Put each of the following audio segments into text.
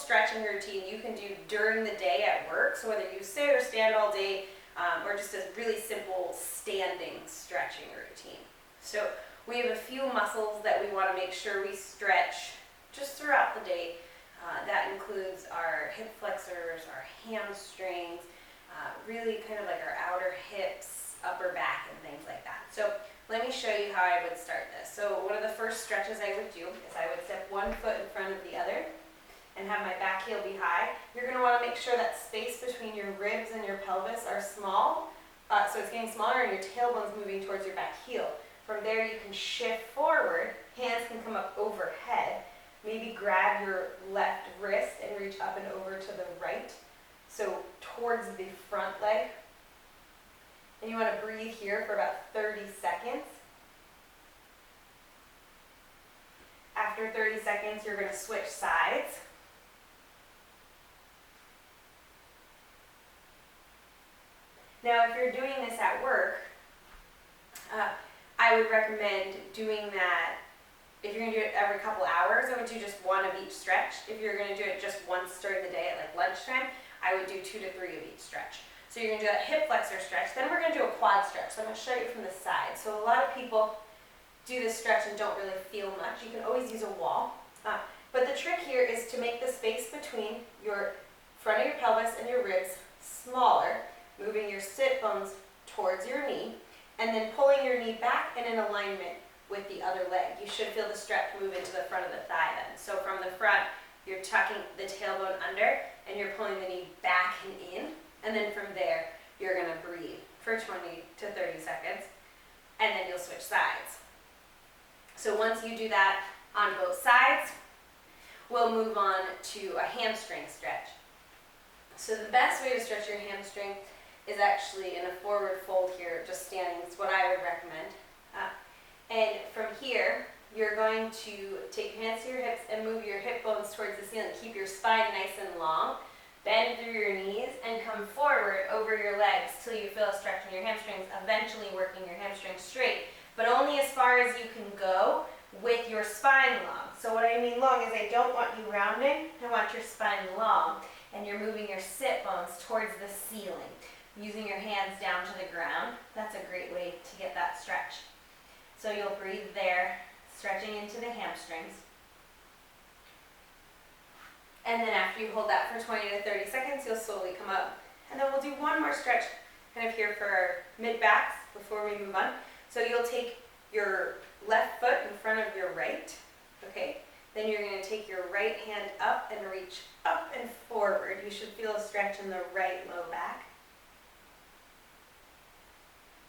stretching routine you can do during the day at work. So whether you sit or stand all day, or just a really simple standing stretching routine. So we have a few muscles that we want to make sure we stretch just throughout the day. That includes our hip flexors, our hamstrings, really kind of like our outer hips, upper back, and things like that. So let me show you how I would start this. So one of the first stretches I would do is I would step one foot in front of the other and have my back heel be high. You're going to want to make sure that space between your ribs and your pelvis are small. So it's getting smaller and your tailbone's moving towards your back heel. From there you can shift forward, hands can come up overhead. Maybe grab your left wrist and reach up and over to the right. So towards the front leg. And you want to breathe here for about 30 seconds. After 30 seconds, you're going to switch sides. Now, if you're doing this at work, I would recommend doing that. If you're going to do it every couple hours, I would do just one of each stretch. If you're going to do it just once during the day at like lunchtime, I would do 2 to 3 of each stretch. So you're going to do that hip flexor stretch. Then we're going to do a quad stretch. So I'm going to show you from the side. So a lot of people do this stretch and don't really feel much. You can always use a wall. But the trick here is to make the space between your front of your pelvis and your ribs smaller, moving your sit bones towards your knee, and then pulling your knee back and in alignment with the other leg. You should feel the stretch move into the front of the thigh then. So from the front, you're tucking the tailbone under and you're pulling the knee back and in. And then from there, you're going to breathe for 20 to 30 seconds. And then you'll switch sides. So once you do that on both sides, we'll move on to a hamstring stretch. So the best way to stretch your hamstring is actually in a forward fold here, just standing. It's what I would recommend. And from here, you're going to take your hands to your hips and move your hip bones towards the ceiling. Keep your spine nice and long. Bend through your knees and come forward over your legs till you feel a stretch in your hamstrings, eventually working your hamstrings straight, but only as far as you can go with your spine long. So what I mean long is I don't want you rounding, I want your spine long, and you're moving your sit bones towards the ceiling, using your hands down to the ground. That's a great way to get that stretch. So you'll breathe there, stretching into the hamstrings. And then after you hold that for 20 to 30 seconds, you'll slowly come up. And then we'll do one more stretch kind of here for our mid-backs before we move on. So you'll take your left foot in front of your right, okay? Then you're going to take your right hand up and reach up and forward. You should feel a stretch in the right low back.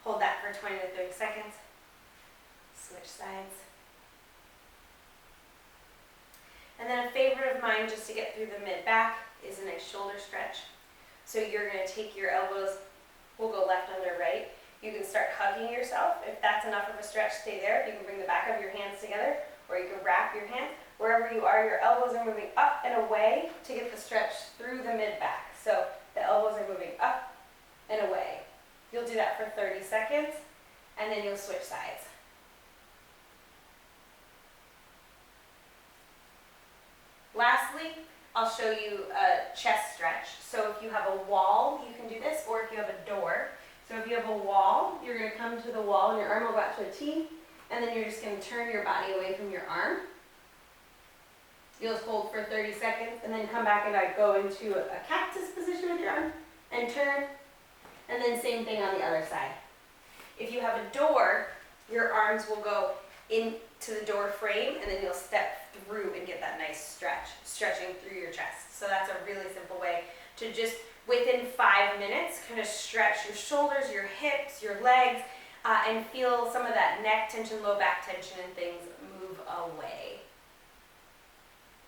Hold that for 20 to 30 seconds. Switch sides. And then a favorite of mine, just to get through the mid-back, is a nice shoulder stretch. So you're going to take your elbows, we'll go left under right. You can start hugging yourself. If that's enough of a stretch, stay there. You can bring the back of your hands together, or you can wrap your hands. Wherever you are, your elbows are moving up and away to get the stretch through the mid-back. So the elbows are moving up and away. You'll do that for 30 seconds, and then you'll switch sides. Lastly, I'll show you a chest stretch. So if you have a wall, you can do this, or if you have a door. So if you have a wall, you're going to come to the wall and your arm will go out to a T, and then you're just going to turn your body away from your arm. You'll hold for 30 seconds and then come back and go into a cactus position with your arm and turn, and then same thing on the other side. If you have a door, your arms will go into the door frame, and then you'll step through and get that nice stretch, stretching through your chest. So that's a really simple way to just, within 5 minutes, kind of stretch your shoulders, your hips, your legs, and feel some of that neck tension, low back tension, and things move away.